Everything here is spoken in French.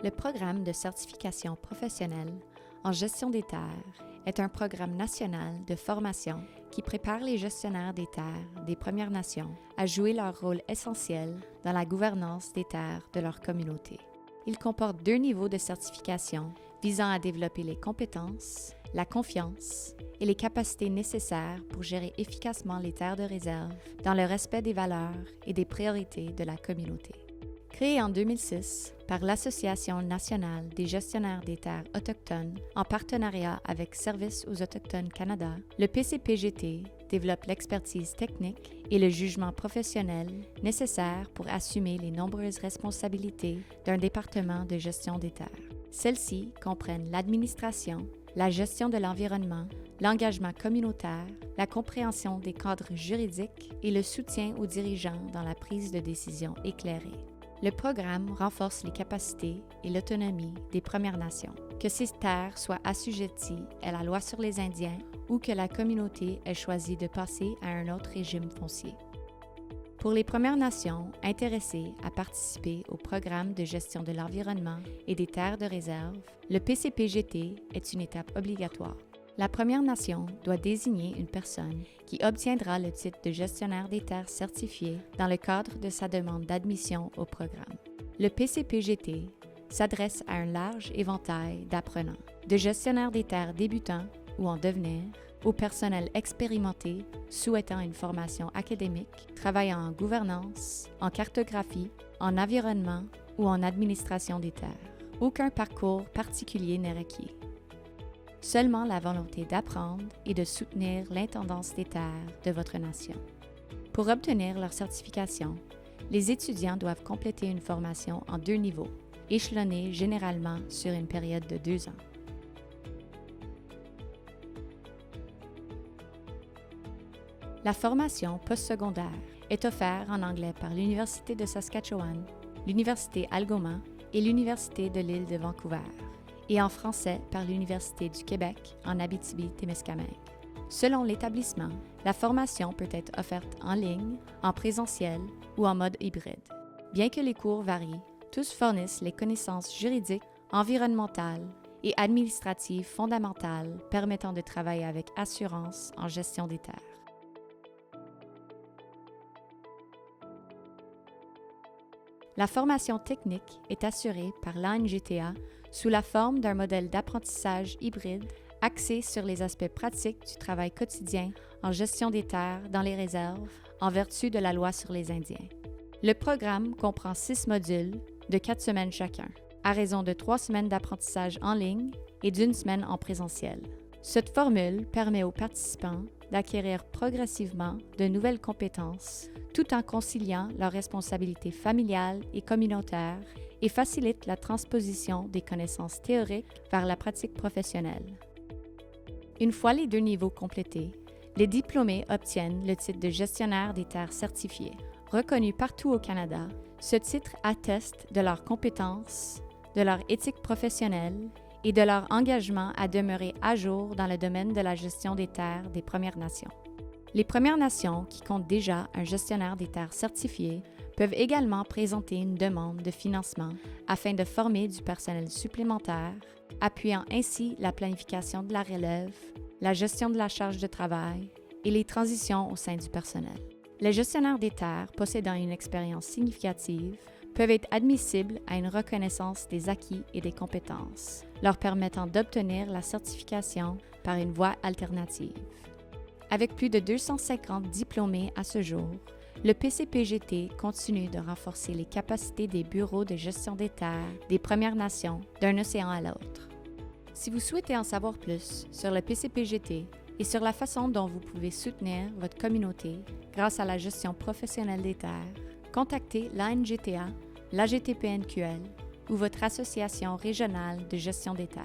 Le programme de certification professionnelle en gestion des terres est un programme national de formation qui prépare les gestionnaires des terres des Premières Nations à jouer leur rôle essentiel dans la gouvernance des terres de leur communauté. Il comporte 2 niveaux de certification visant à développer les compétences, la confiance et les capacités nécessaires pour gérer efficacement les terres de réserve dans le respect des valeurs et des priorités de la communauté. Créé en 2006 par l'Association nationale des gestionnaires des terres autochtones en partenariat avec Services aux Autochtones Canada, le PCPGT développe l'expertise technique et le jugement professionnel nécessaires pour assumer les nombreuses responsabilités d'un département de gestion des terres. Celles-ci comprennent l'administration, la gestion de l'environnement, l'engagement communautaire, la compréhension des cadres juridiques et le soutien aux dirigeants dans la prise de décision éclairée. Le programme renforce les capacités et l'autonomie des Premières Nations, que ces terres soient assujetties à la loi sur les Indiens ou que la communauté ait choisi de passer à un autre régime foncier. Pour les Premières Nations intéressées à participer au programme de gestion de l'environnement et des terres de réserve, le PCPGT est une étape obligatoire. La Première Nation doit désigner une personne qui obtiendra le titre de gestionnaire des terres certifié dans le cadre de sa demande d'admission au programme. Le PCPGT s'adresse à un large éventail d'apprenants, de gestionnaires des terres débutants ou en devenir, au personnel expérimenté souhaitant une formation académique, travaillant en gouvernance, en cartographie, en environnement ou en administration des terres. Aucun parcours particulier n'est requis. Seulement la volonté d'apprendre et de soutenir l'intendance des terres de votre nation. Pour obtenir leur certification, les étudiants doivent compléter une formation en 2 niveaux, échelonnée généralement sur une période de 2 ans. La formation postsecondaire est offerte en anglais par l'Université de Saskatchewan, l'Université Algoma et l'Université de l'île de Vancouver, et en français par l'Université du Québec en Abitibi-Témiscamingue. Selon l'établissement, la formation peut être offerte en ligne, en présentiel ou en mode hybride. Bien que les cours varient, tous fournissent les connaissances juridiques, environnementales et administratives fondamentales permettant de travailler avec assurance en gestion des terres. La formation technique est assurée par l'ANGTA sous la forme d'un modèle d'apprentissage hybride axé sur les aspects pratiques du travail quotidien en gestion des terres dans les réserves en vertu de la loi sur les Indiens. Le programme comprend 6 modules de 4 semaines chacun, à raison de 3 semaines d'apprentissage en ligne et d'1 semaine en présentiel. Cette formule permet aux participants d'acquérir progressivement de nouvelles compétences tout en conciliant leurs responsabilités familiales et communautaires et facilite la transposition des connaissances théoriques vers la pratique professionnelle. Une fois les 2 niveaux complétés, les diplômés obtiennent le titre de gestionnaire des terres certifié. Reconnu partout au Canada, ce titre atteste de leurs compétences, de leur éthique professionnelle et de leur engagement à demeurer à jour dans le domaine de la gestion des terres des Premières Nations. Les Premières Nations qui comptent déjà un gestionnaire des terres certifié peuvent également présenter une demande de financement afin de former du personnel supplémentaire, appuyant ainsi la planification de la relève, la gestion de la charge de travail et les transitions au sein du personnel. Les gestionnaires des terres possédant une expérience significative peuvent être admissibles à une reconnaissance des acquis et des compétences, leur permettant d'obtenir la certification par une voie alternative. Avec plus de 250 diplômés à ce jour, le PCPGT continue de renforcer les capacités des bureaux de gestion des terres des Premières Nations d'un océan à l'autre. Si vous souhaitez en savoir plus sur le PCPGT et sur la façon dont vous pouvez soutenir votre communauté grâce à la gestion professionnelle des terres, contactez l'ANGTA, l'AGTPNQL ou votre association régionale de gestion des terres.